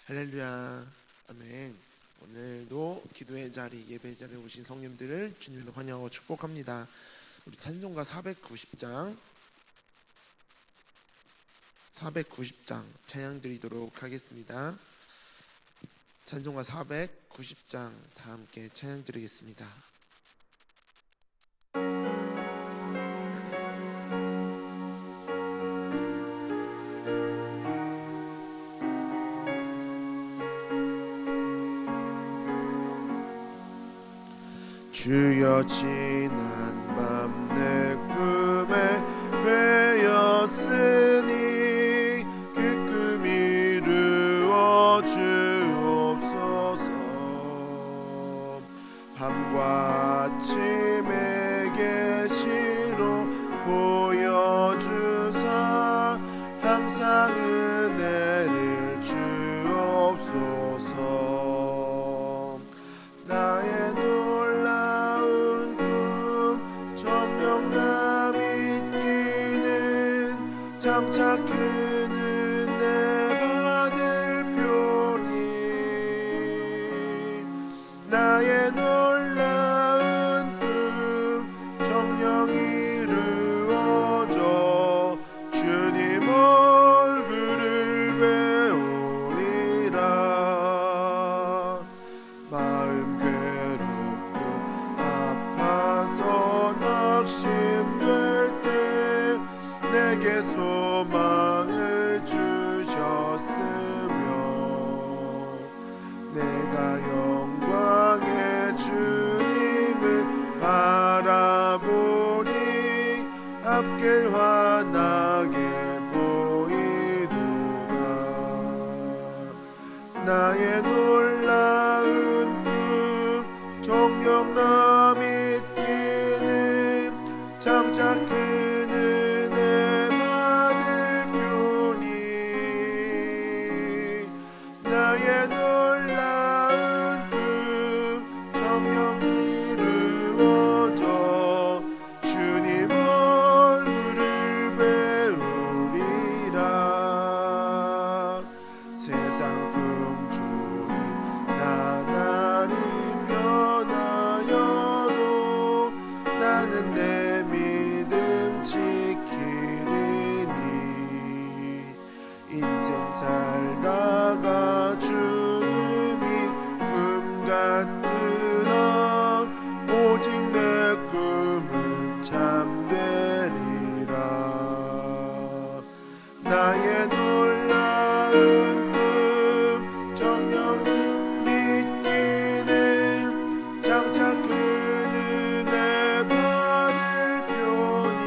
할렐루야. 아멘. 오늘도 기도의 자리, 예배의 자리에 오신 성님들을 주님으로 환영하고 축복합니다. 우리 찬송가 490장 찬양 드리도록 하겠습니다. 찬송가 490장 다 함께 찬양 드리겠습니다. 주여 지난 밤 내 꿈에 베었으니 그 꿈 이루어 주옵소서. 밤과 아침에 계시로 보여주사 항상 은혜를 주옵소서. 나의 놀라운 꿈 정녕 믿기는 장차 큰 은혜 받을 표니 나의 놀라운 꿈 정녕 이루어져 주님 얼굴을 배우리라. 마음 괴롭고 아파서 낙심될 때 내게 소망을 주셨으며 내가 영광의 주님을 바라보니 앞길 환하게 보이도다. 나의 놀라운 꿈 정녕 믿기는 장차 큰 은혜 받을 표니 나의 놀라운 꿈 정녕 이루어져 주님 얼굴을 배우리라. 세상 풍조는 나날이 변하여도 나는 내 믿음 지키리니 인생 살다가 죽음이 꿈 같으나 오직 내 꿈은 참되리라. 나의 놀라운 꿈 정녕 믿기는 장차 큰 은혜 받을 표니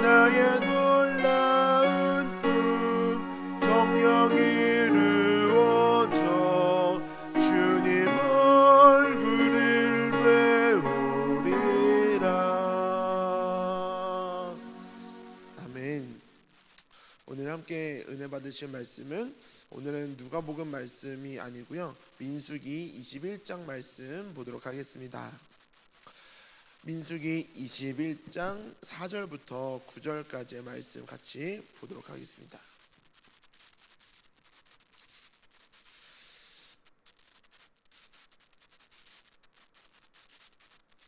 나의 놀라운 꿈 정녕 이루어져 주님 얼굴을 배우리라. 아멘. 오늘 함께 은혜 받으실 말씀은 오늘은 누가복음 말씀이 아니고요, 민수기 21장 말씀 보도록 하겠습니다. 민수기 21장 4절부터 9절까지의 말씀 같이 보도록 하겠습니다.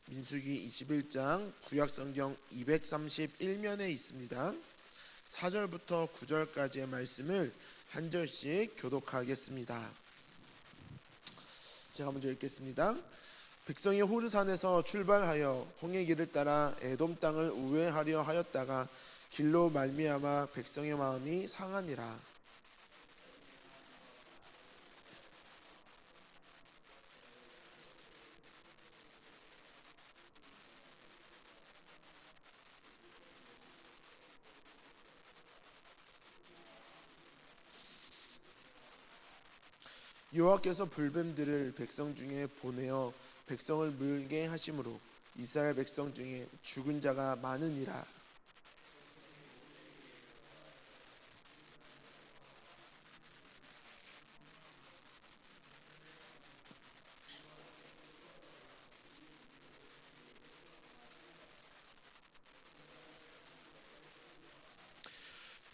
민수기 21장 구약성경 231면에 있습니다. 4절부터 9절까지의 말씀을 한 절씩 교독하겠습니다. 제가 먼저 읽겠습니다. 백성이 호르산에서 출발하여 홍해 길을 따라 에돔 땅을 우회하려 하였다가 길로 말미암아 백성의 마음이 상하니라. 여호와께서 불뱀들을 백성 중에 보내어 백성을 물게 하심으로 이스라엘 백성 중에 죽은 자가 많으니라.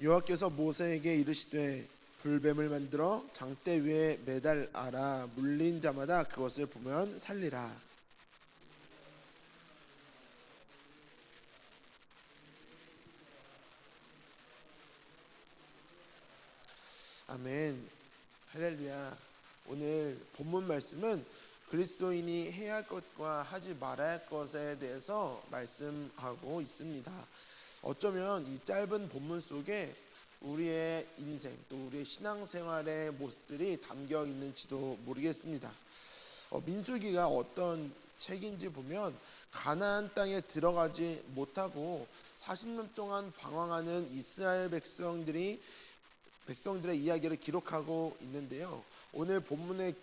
여호와께서 모세에게 이르시되 불뱀을 만들어 장대 위에 매달아라. 물린 자마다 그것을 보면 살리라. 아멘. 할렐루야. 오늘 본문 말씀은 그리스도인이 해야 할 것과 하지 말아야 할 것에 대해서 말씀하고 있습니다. 어쩌면 이 짧은 본문 속에 우리의 인생 또 우리의 신앙생활의 모습들이 담겨 있는지도 모르겠습니다. 민수기가 어떤 책인지 보면 가나안 땅에 들어가지 못하고 40년 동안 방황하는 이스라엘 백성들의 이야기를 기록하고 있는데요. 오늘 본문에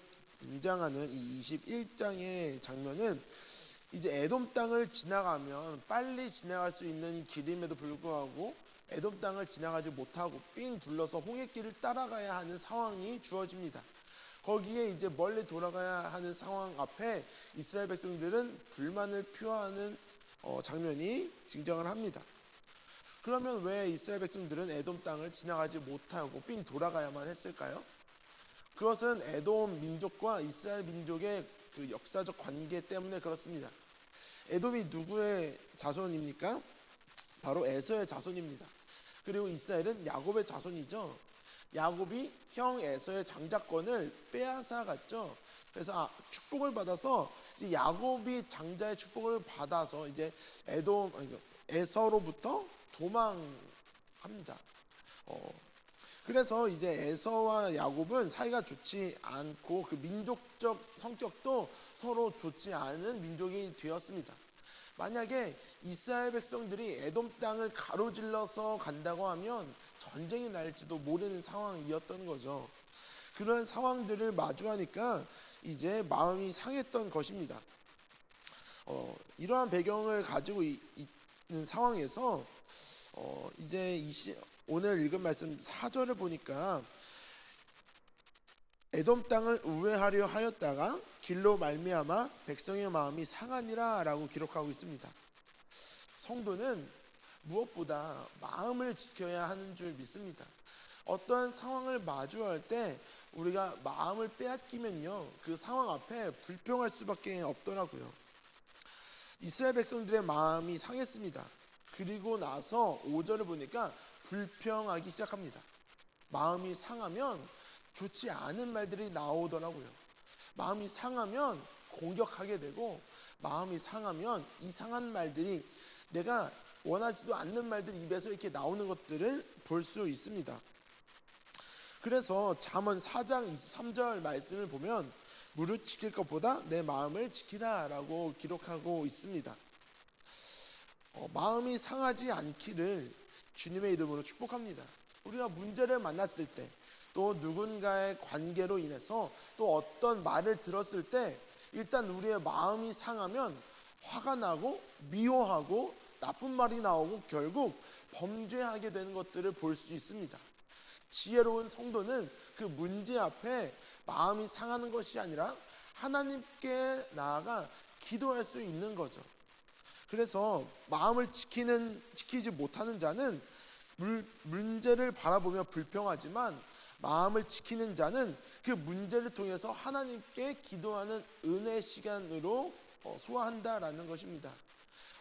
등장하는 이 21장의 장면은 이제 에돔 땅을 지나가면 빨리 지나갈 수 있는 길임에도 불구하고 에돔 땅을 지나가지 못하고 삥 둘러서 홍해길을 따라가야 하는 상황이 주어집니다. 거기에 이제 멀리 돌아가야 하는 상황 앞에 이스라엘 백성들은 불만을 표하는 장면이 등장을 합니다. 그러면 왜 이스라엘 백성들은 에돔 땅을 지나가지 못하고 삥 돌아가야만 했을까요? 그것은 에돔 민족과 이스라엘 민족의 그 역사적 관계 때문에 그렇습니다. 에돔이 누구의 자손입니까? 바로 에서의 자손입니다. 그리고 이스라엘은 야곱의 자손이죠. 야곱이 형 에서의 장자권을 빼앗아 갔죠. 그래서 축복을 받아서 이제 야곱이 장자의 축복을 받아서 이제 에서로부터 도망합니다. 그래서 이제 에서와 야곱은 사이가 좋지 않고 그 민족적 성격도 서로 좋지 않은 민족이 되었습니다. 만약에 이스라엘 백성들이 에돔 땅을 가로질러서 간다고 하면 전쟁이 날지도 모르는 상황이었던 거죠. 그런 상황들을 마주하니까 이제 마음이 상했던 것입니다. 이러한 배경을 가지고 있는 상황에서 이제 오늘 읽은 말씀 4절을 보니까 에돔 땅을 우회하려 하였다가 길로 말미암아 백성의 마음이 상하니라 라고 기록하고 있습니다. 성도는 무엇보다 마음을 지켜야 하는 줄 믿습니다. 어떠한 상황을 마주할 때 우리가 마음을 빼앗기면요 그 상황 앞에 불평할 수밖에 없더라고요. 이스라엘 백성들의 마음이 상했습니다. 그리고 나서 5절을 보니까 불평하기 시작합니다. 마음이 상하면 좋지 않은 말들이 나오더라고요. 마음이 상하면 공격하게 되고 마음이 상하면 이상한 말들이 내가 원하지도 않는 말들이 입에서 이렇게 나오는 것들을 볼 수 있습니다. 그래서 잠언 4장 23절 말씀을 보면 무릇 지킬 것보다 내 마음을 지키라 라고 기록하고 있습니다. 마음이 상하지 않기를 주님의 이름으로 축복합니다. 우리가 문제를 만났을 때 또 누군가의 관계로 인해서 또 어떤 말을 들었을 때 일단 우리의 마음이 상하면 화가 나고 미워하고 나쁜 말이 나오고 결국 범죄하게 되는 것들을 볼 수 있습니다. 지혜로운 성도는 그 문제 앞에 마음이 상하는 것이 아니라 하나님께 나아가 기도할 수 있는 거죠. 그래서 마음을 지키지 못하는 자는 문제를 바라보며 불평하지만 마음을 지키는 자는 그 문제를 통해서 하나님께 기도하는 은혜 시간으로 소화한다라는 것입니다.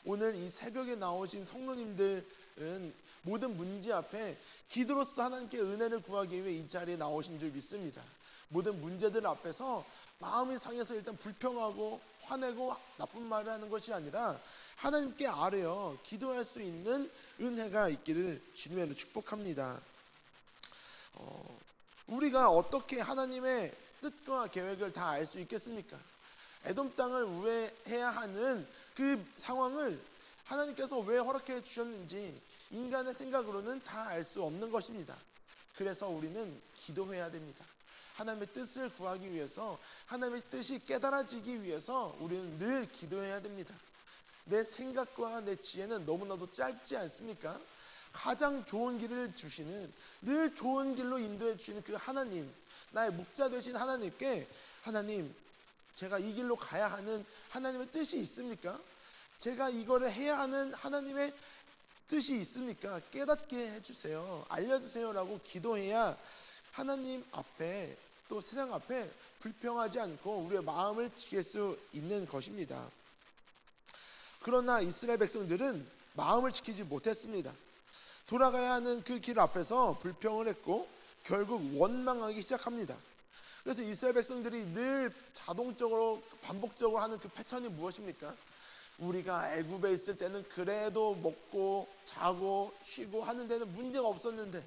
오늘 이 새벽에 나오신 성도님들은 모든 문제 앞에 기도로서 하나님께 은혜를 구하기 위해 이 자리에 나오신 줄 믿습니다. 모든 문제들 앞에서 마음이 상해서 일단 불평하고 화내고 나쁜 말을 하는 것이 아니라 하나님께 아뢰어 기도할 수 있는 은혜가 있기를 주님의 이름으로 축복합니다. 우리가 어떻게 하나님의 뜻과 계획을 다 알 수 있겠습니까? 에돔 땅을 우회해야 하는 그 상황을 하나님께서 왜 허락해 주셨는지 인간의 생각으로는 다 알 수 없는 것입니다. 그래서 우리는 기도해야 됩니다. 하나님의 뜻을 구하기 위해서, 하나님의 뜻이 깨달아지기 위해서 우리는 늘 기도해야 됩니다. 내 생각과 내 지혜는 너무나도 짧지 않습니까? 가장 좋은 길을 주시는, 늘 좋은 길로 인도해 주시는 그 하나님, 나의 목자 되신 하나님께, 하나님, 제가 이 길로 가야 하는 하나님의 뜻이 있습니까? 제가 이거를 해야 하는 하나님의 뜻이 있습니까? 깨닫게 해주세요. 알려주세요 라고 기도해야 하나님 앞에 또 세상 앞에 불평하지 않고 우리의 마음을 지킬 수 있는 것입니다. 그러나 이스라엘 백성들은 마음을 지키지 못했습니다. 돌아가야 하는 그 길 앞에서 불평을 했고 결국 원망하기 시작합니다. 그래서 이스라엘 백성들이 늘 자동적으로 반복적으로 하는 그 패턴이 무엇입니까? 우리가 애굽에 있을 때는 그래도 먹고 자고 쉬고 하는 데는 문제가 없었는데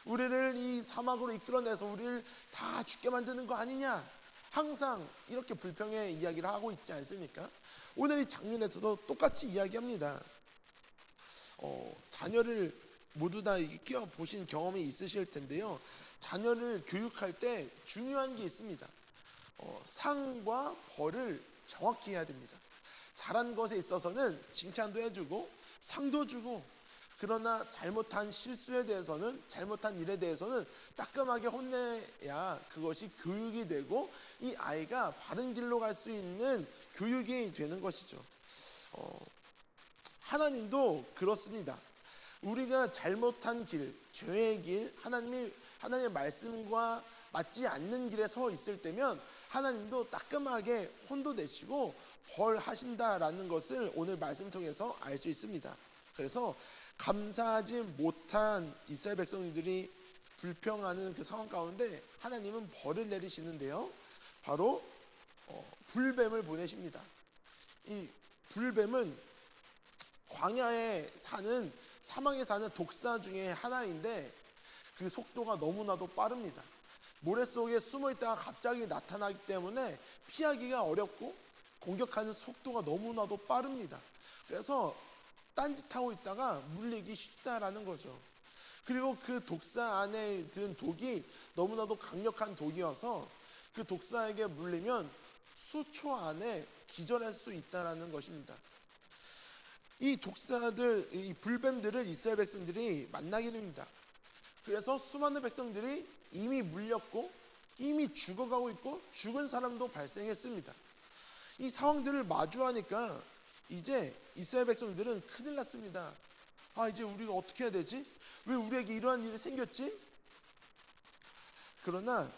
우리를 이 사막으로 이끌어내서 우리를 다 죽게 만드는 거 아니냐? 항상 이렇게 불평의 이야기를 하고 있지 않습니까? 오늘 이 장면에서도 똑같이 이야기합니다. 자녀를 모두 다 키워 보신 경험이 있으실 텐데요. 자녀를 교육할 때 중요한 게 있습니다. 상과 벌을 정확히 해야 됩니다. 잘한 것에 있어서는 칭찬도 해주고 상도 주고, 그러나 잘못한 실수에 대해서는, 잘못한 일에 대해서는 따끔하게 혼내야 그것이 교육이 되고 이 아이가 바른 길로 갈 수 있는 교육이 되는 것이죠. 하나님도 그렇습니다. 우리가 잘못한 길, 죄의 길, 하나님의 말씀과 맞지 않는 길에 서 있을 때면 하나님도 따끔하게 혼도 내시고 벌하신다라는 것을 오늘 말씀 통해서 알 수 있습니다. 그래서 감사하지 못한 이스라엘 백성들이 불평하는 그 상황 가운데 하나님은 벌을 내리시는데요, 바로 불뱀을 보내십니다. 이 불뱀은 광야에 사는, 사막에 사는 독사 중에 하나인데 그 속도가 너무나도 빠릅니다. 모래 속에 숨어 있다가 갑자기 나타나기 때문에 피하기가 어렵고 공격하는 속도가 너무나도 빠릅니다. 그래서 딴짓하고 있다가 물리기 쉽다라는 거죠. 그리고 그 독사 안에 든 독이 너무나도 강력한 독이어서 그 독사에게 물리면 수초 안에 기절할 수 있다라는 것입니다. 이 독사들, 이 불뱀들을 이스라엘 백성들이 만나게 됩니다. 그래서 수많은 백성들이 이미 물렸고 이미 죽어가고 있고 죽은 사람도 발생했습니다. 이 상황들을 마주하니까 이제 이스라엘 백성들은 큰일 났습니다. 이제 우리가 어떻게 해야 되지? 왜 우리에게 이러한 일이 생겼지? 그러나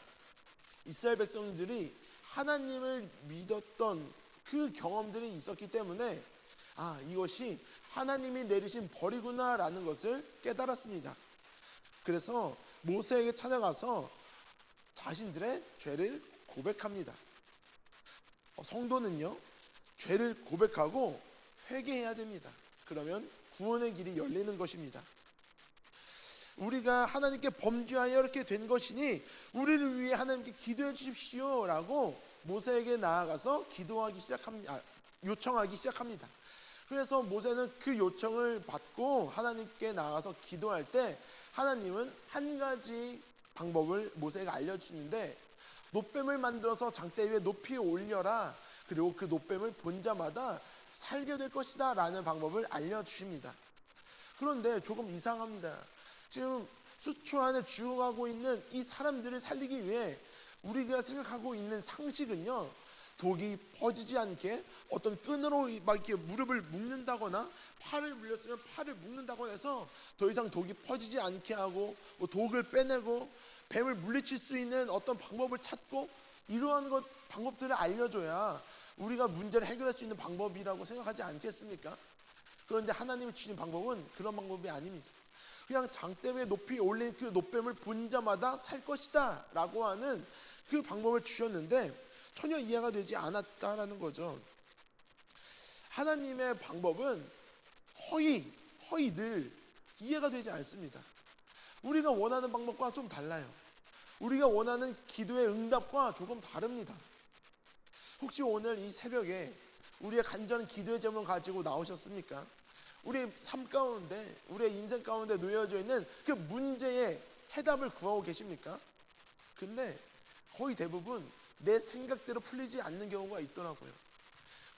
이스라엘 백성들이 하나님을 믿었던 그 경험들이 있었기 때문에 이것이 하나님이 내리신 벌이구나라는 것을 깨달았습니다. 그래서 모세에게 찾아가서 자신들의 죄를 고백합니다. 성도는요, 죄를 고백하고 회개해야 됩니다. 그러면 구원의 길이 열리는 것입니다. 우리가 하나님께 범죄하여 이렇게 된 것이니 우리를 위해 하나님께 기도해 주십시오 라고 모세에게 나아가서 요청하기 시작합니다. 그래서 모세는 그 요청을 받고 하나님께 나아가서 기도할 때 하나님은 한 가지 방법을 모세에게 알려주시는데, 놋뱀을 만들어서 장대 위에 높이 올려라, 그리고 그 놋뱀을 본 자마다 살게 될 것이다 라는 방법을 알려주십니다. 그런데 조금 이상합니다. 지금 수초 안에 죽어가고 있는 이 사람들을 살리기 위해 우리가 생각하고 있는 상식은요, 독이 퍼지지 않게 어떤 끈으로 막 이렇게 무릎을 묶는다거나 팔을 물렸으면 팔을 묶는다거나 해서 더 이상 독이 퍼지지 않게 하고 독을 빼내고 뱀을 물리칠 수 있는 어떤 방법을 찾고, 이러한 방법들을 알려줘야 우리가 문제를 해결할 수 있는 방법이라고 생각하지 않겠습니까? 그런데 하나님이 주신 방법은 그런 방법이 아닙니다. 그냥 장대 위에 높이 올린 그 놋뱀을 본 자마다 살 것이다 라고 하는 그 방법을 주셨는데 전혀 이해가 되지 않았다라는 거죠. 하나님의 방법은 거의 늘 이해가 되지 않습니다. 우리가 원하는 방법과 좀 달라요. 우리가 원하는 기도의 응답과 조금 다릅니다. 혹시 오늘 이 새벽에 우리의 간절한 기도의 제목을 가지고 나오셨습니까? 우리의 삶 가운데, 우리의 인생 가운데 놓여져 있는 그 문제의 해답을 구하고 계십니까? 근데 거의 대부분 내 생각대로 풀리지 않는 경우가 있더라고요.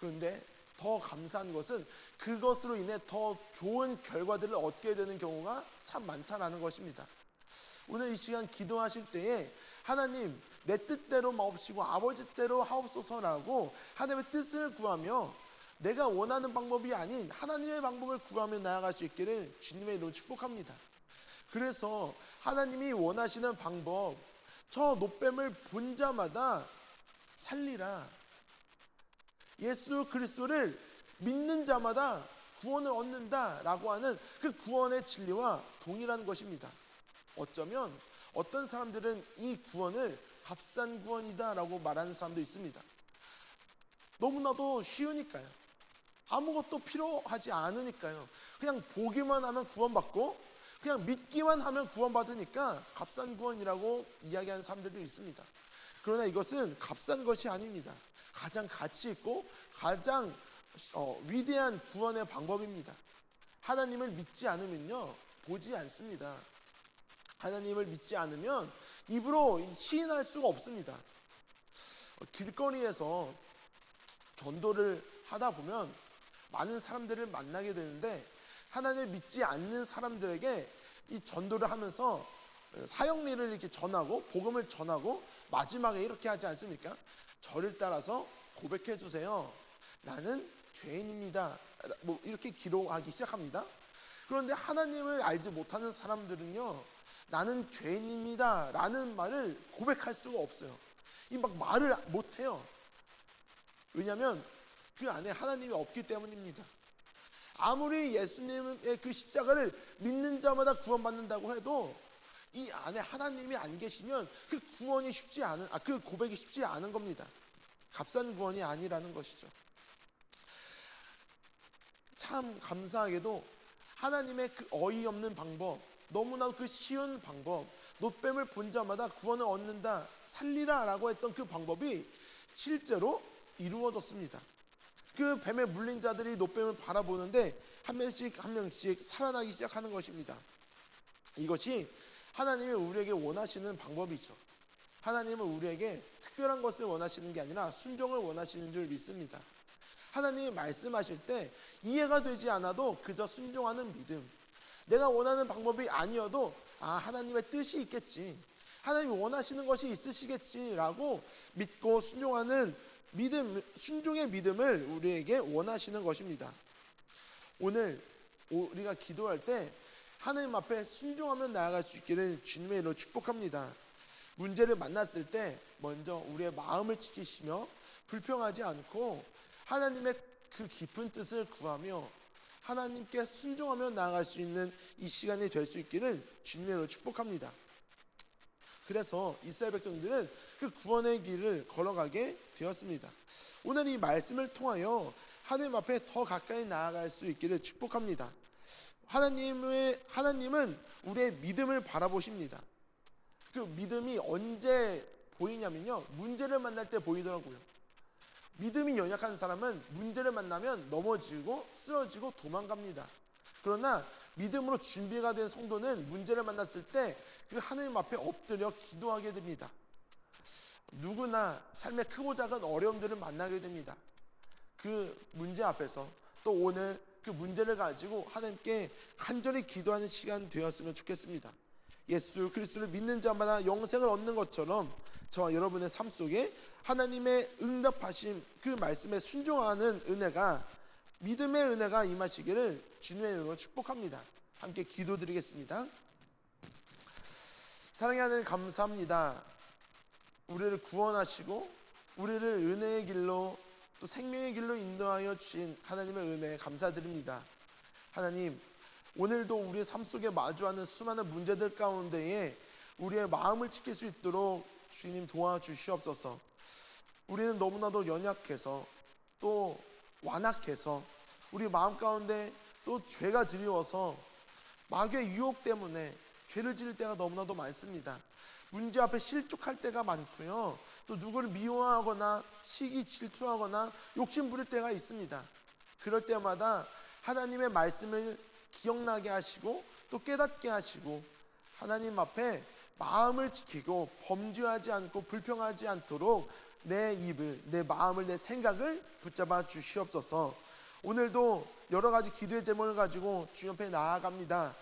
그런데 더 감사한 것은 그것으로 인해 더 좋은 결과들을 얻게 되는 경우가 참 많다라는 것입니다. 오늘 이 시간 기도하실 때에 하나님, 내 뜻대로 마옵시고 아버지 뜻대로 하옵소서라고 하나님의 뜻을 구하며 내가 원하는 방법이 아닌 하나님의 방법을 구하며 나아갈 수 있기를 주님의 이름으로 축복합니다. 그래서 하나님이 원하시는 방법, 저 노뱀을 본 자마다 살리라. 예수 그리스도를 믿는 자마다 구원을 얻는다라고 하는 그 구원의 진리와 동일한 것입니다. 어쩌면 어떤 사람들은 이 구원을 값싼 구원이다라고 말하는 사람도 있습니다. 너무나도 쉬우니까요. 아무것도 필요하지 않으니까요. 그냥 보기만 하면 구원받고 그냥 믿기만 하면 구원받으니까 값싼 구원이라고 이야기하는 사람들도 있습니다. 그러나 이것은 값싼 것이 아닙니다. 가장 가치 있고 가장 위대한 구원의 방법입니다. 하나님을 믿지 않으면요, 보지 않습니다. 하나님을 믿지 않으면 입으로 시인할 수가 없습니다. 길거리에서 전도를 하다 보면 많은 사람들을 만나게 되는데, 하나님을 믿지 않는 사람들에게 이 전도를 하면서 사형리를 이렇게 전하고 복음을 전하고 마지막에 이렇게 하지 않습니까? 저를 따라서 고백해 주세요. 나는 죄인입니다. 뭐 이렇게 기록하기 시작합니다. 그런데 하나님을 알지 못하는 사람들은요, 나는 죄인입니다 라는 말을 고백할 수가 없어요. 이 막 말을 못해요. 왜냐하면 그 안에 하나님이 없기 때문입니다. 아무리 예수님의 그 십자가를 믿는 자마다 구원받는다고 해도 이 안에 하나님이 안 계시면 그 구원이 쉽지 않은, 그 고백이 쉽지 않은 겁니다. 값싼 구원이 아니라는 것이죠. 참 감사하게도 하나님의 그 어이없는 방법, 너무나 그 쉬운 방법, 노뱀을 본 자마다 구원을 얻는다, 살리라 라고 했던 그 방법이 실제로 이루어졌습니다. 그 뱀에 물린 자들이 노뱀을 바라보는데 한 명씩 한 명씩 살아나기 시작하는 것입니다. 이것이 하나님이 우리에게 원하시는 방법이죠. 하나님은 우리에게 특별한 것을 원하시는 게 아니라 순종을 원하시는 줄 믿습니다. 하나님이 말씀하실 때 이해가 되지 않아도 그저 순종하는 믿음, 내가 원하는 방법이 아니어도 하나님의 뜻이 있겠지, 하나님이 원하시는 것이 있으시겠지라고 믿고 순종하는 믿음, 순종의 믿음을 우리에게 원하시는 것입니다. 오늘 우리가 기도할 때 하나님 앞에 순종하며 나아갈 수 있기를 주님의 이름으로 축복합니다. 문제를 만났을 때 먼저 우리의 마음을 지키시며 불평하지 않고 하나님의 그 깊은 뜻을 구하며 하나님께 순종하며 나아갈 수 있는 이 시간이 될 수 있기를 주님의 이름으로 축복합니다. 그래서 이스라엘 백성들은 그 구원의 길을 걸어가게 되었습니다. 오늘 이 말씀을 통하여 하나님 앞에 더 가까이 나아갈 수 있기를 축복합니다. 하나님은 우리의 믿음을 바라보십니다. 그 믿음이 언제 보이냐면요, 문제를 만날 때 보이더라고요. 믿음이 연약한 사람은 문제를 만나면 넘어지고 쓰러지고 도망갑니다. 그러나 믿음으로 준비가 된 성도는 문제를 만났을 때 그 하나님 앞에 엎드려 기도하게 됩니다. 누구나 삶의 크고 작은 어려움들을 만나게 됩니다. 그 문제 앞에서 또 오늘 그 문제를 가지고 하나님께 간절히 기도하는 시간 되었으면 좋겠습니다. 예수 그리스도를 믿는 자마다 영생을 얻는 것처럼 저와 여러분의 삶 속에 하나님의 응답하심, 그 말씀에 순종하는 은혜가, 믿음의 은혜가 임하시기를 주님의 이름으로 축복합니다. 함께 기도드리겠습니다. 사랑의 하나님, 감사합니다. 우리를 구원하시고 우리를 은혜의 길로 또 생명의 길로 인도하여 주신 하나님의 은혜에 감사드립니다. 하나님, 오늘도 우리의 삶 속에 마주하는 수많은 문제들 가운데에 우리의 마음을 지킬 수 있도록 주님 도와주시옵소서. 우리는 너무나도 연약해서 또 완악해서 우리 마음 가운데 또 죄가 드리워서 마귀의 유혹 때문에 죄를 지을 때가 너무나도 많습니다. 문제 앞에 실족할 때가 많고요, 또 누구를 미워하거나 시기 질투하거나 욕심 부릴 때가 있습니다. 그럴 때마다 하나님의 말씀을 기억나게 하시고 또 깨닫게 하시고 하나님 앞에 마음을 지키고 범죄하지 않고 불평하지 않도록 내 입을, 내 마음을, 내 생각을 붙잡아 주시옵소서. 오늘도 여러 가지 기도의 제목을 가지고 주님 앞에 나아갑니다.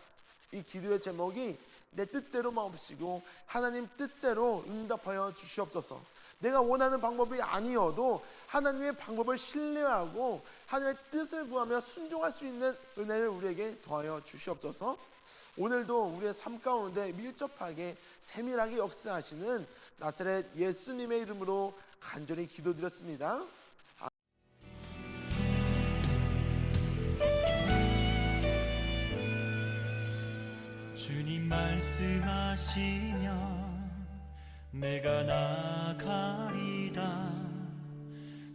이 기도의 제목이 내 뜻대로 마옵시고 하나님 뜻대로 응답하여 주시옵소서. 내가 원하는 방법이 아니어도 하나님의 방법을 신뢰하고 하나님의 뜻을 구하며 순종할 수 있는 은혜를 우리에게 더하여 주시옵소서. 오늘도 우리의 삶 가운데 밀접하게 세밀하게 역사하시는 나사렛 예수님의 이름으로 간절히 기도드렸습니다. 주님 말씀하시면 내가 나가리다.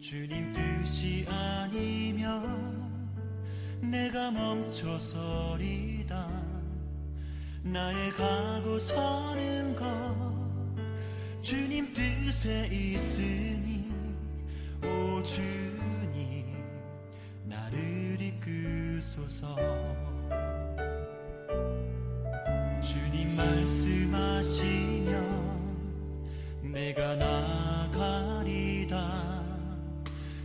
주님 뜻이 아니면 내가 멈춰서리다. 나의 가고 서는 것 주님 뜻에 있으니 오 주님 나를 이끄소서. 주님 말씀하시면 내가 나가리다.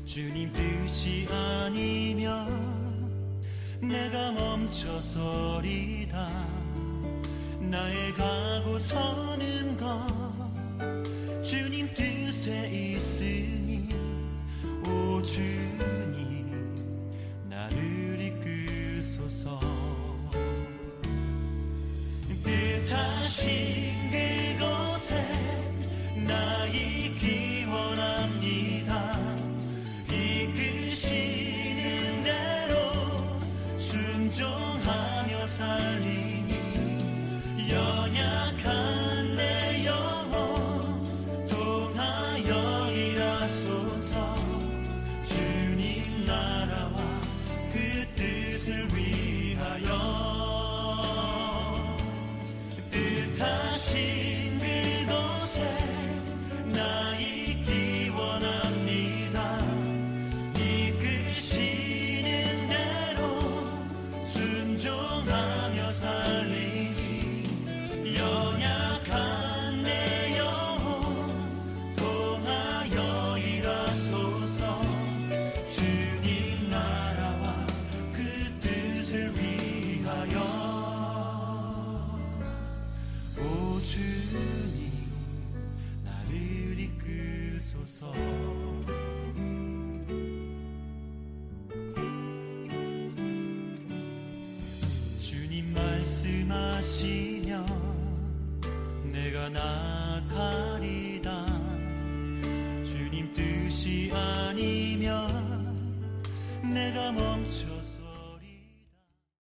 주님 뜻이 아니면 내가 멈춰서리다. 나의 가고 서는 것 주님 뜻에 있으니 오 주님 나를 이끄소서. 뜻하신 그곳에 나 있기 원합니다. 이끄시는 대로 순종하며 살리니 연약한 내 영혼 통하여 일하소서. 주님 나라와 그 뜻을 위하여 뜻하신 그곳에 나 있기 원합니다. 이끄시는 대로 순종하며 살리니 연약한 내 영혼 통하여 일하소서. 주님 나라와 그 뜻을 위하여 오 주님 나를 이끄소서. 주님 말씀하시면 내가 나가리다. 주님 뜻이 아니면 내가 멈춰서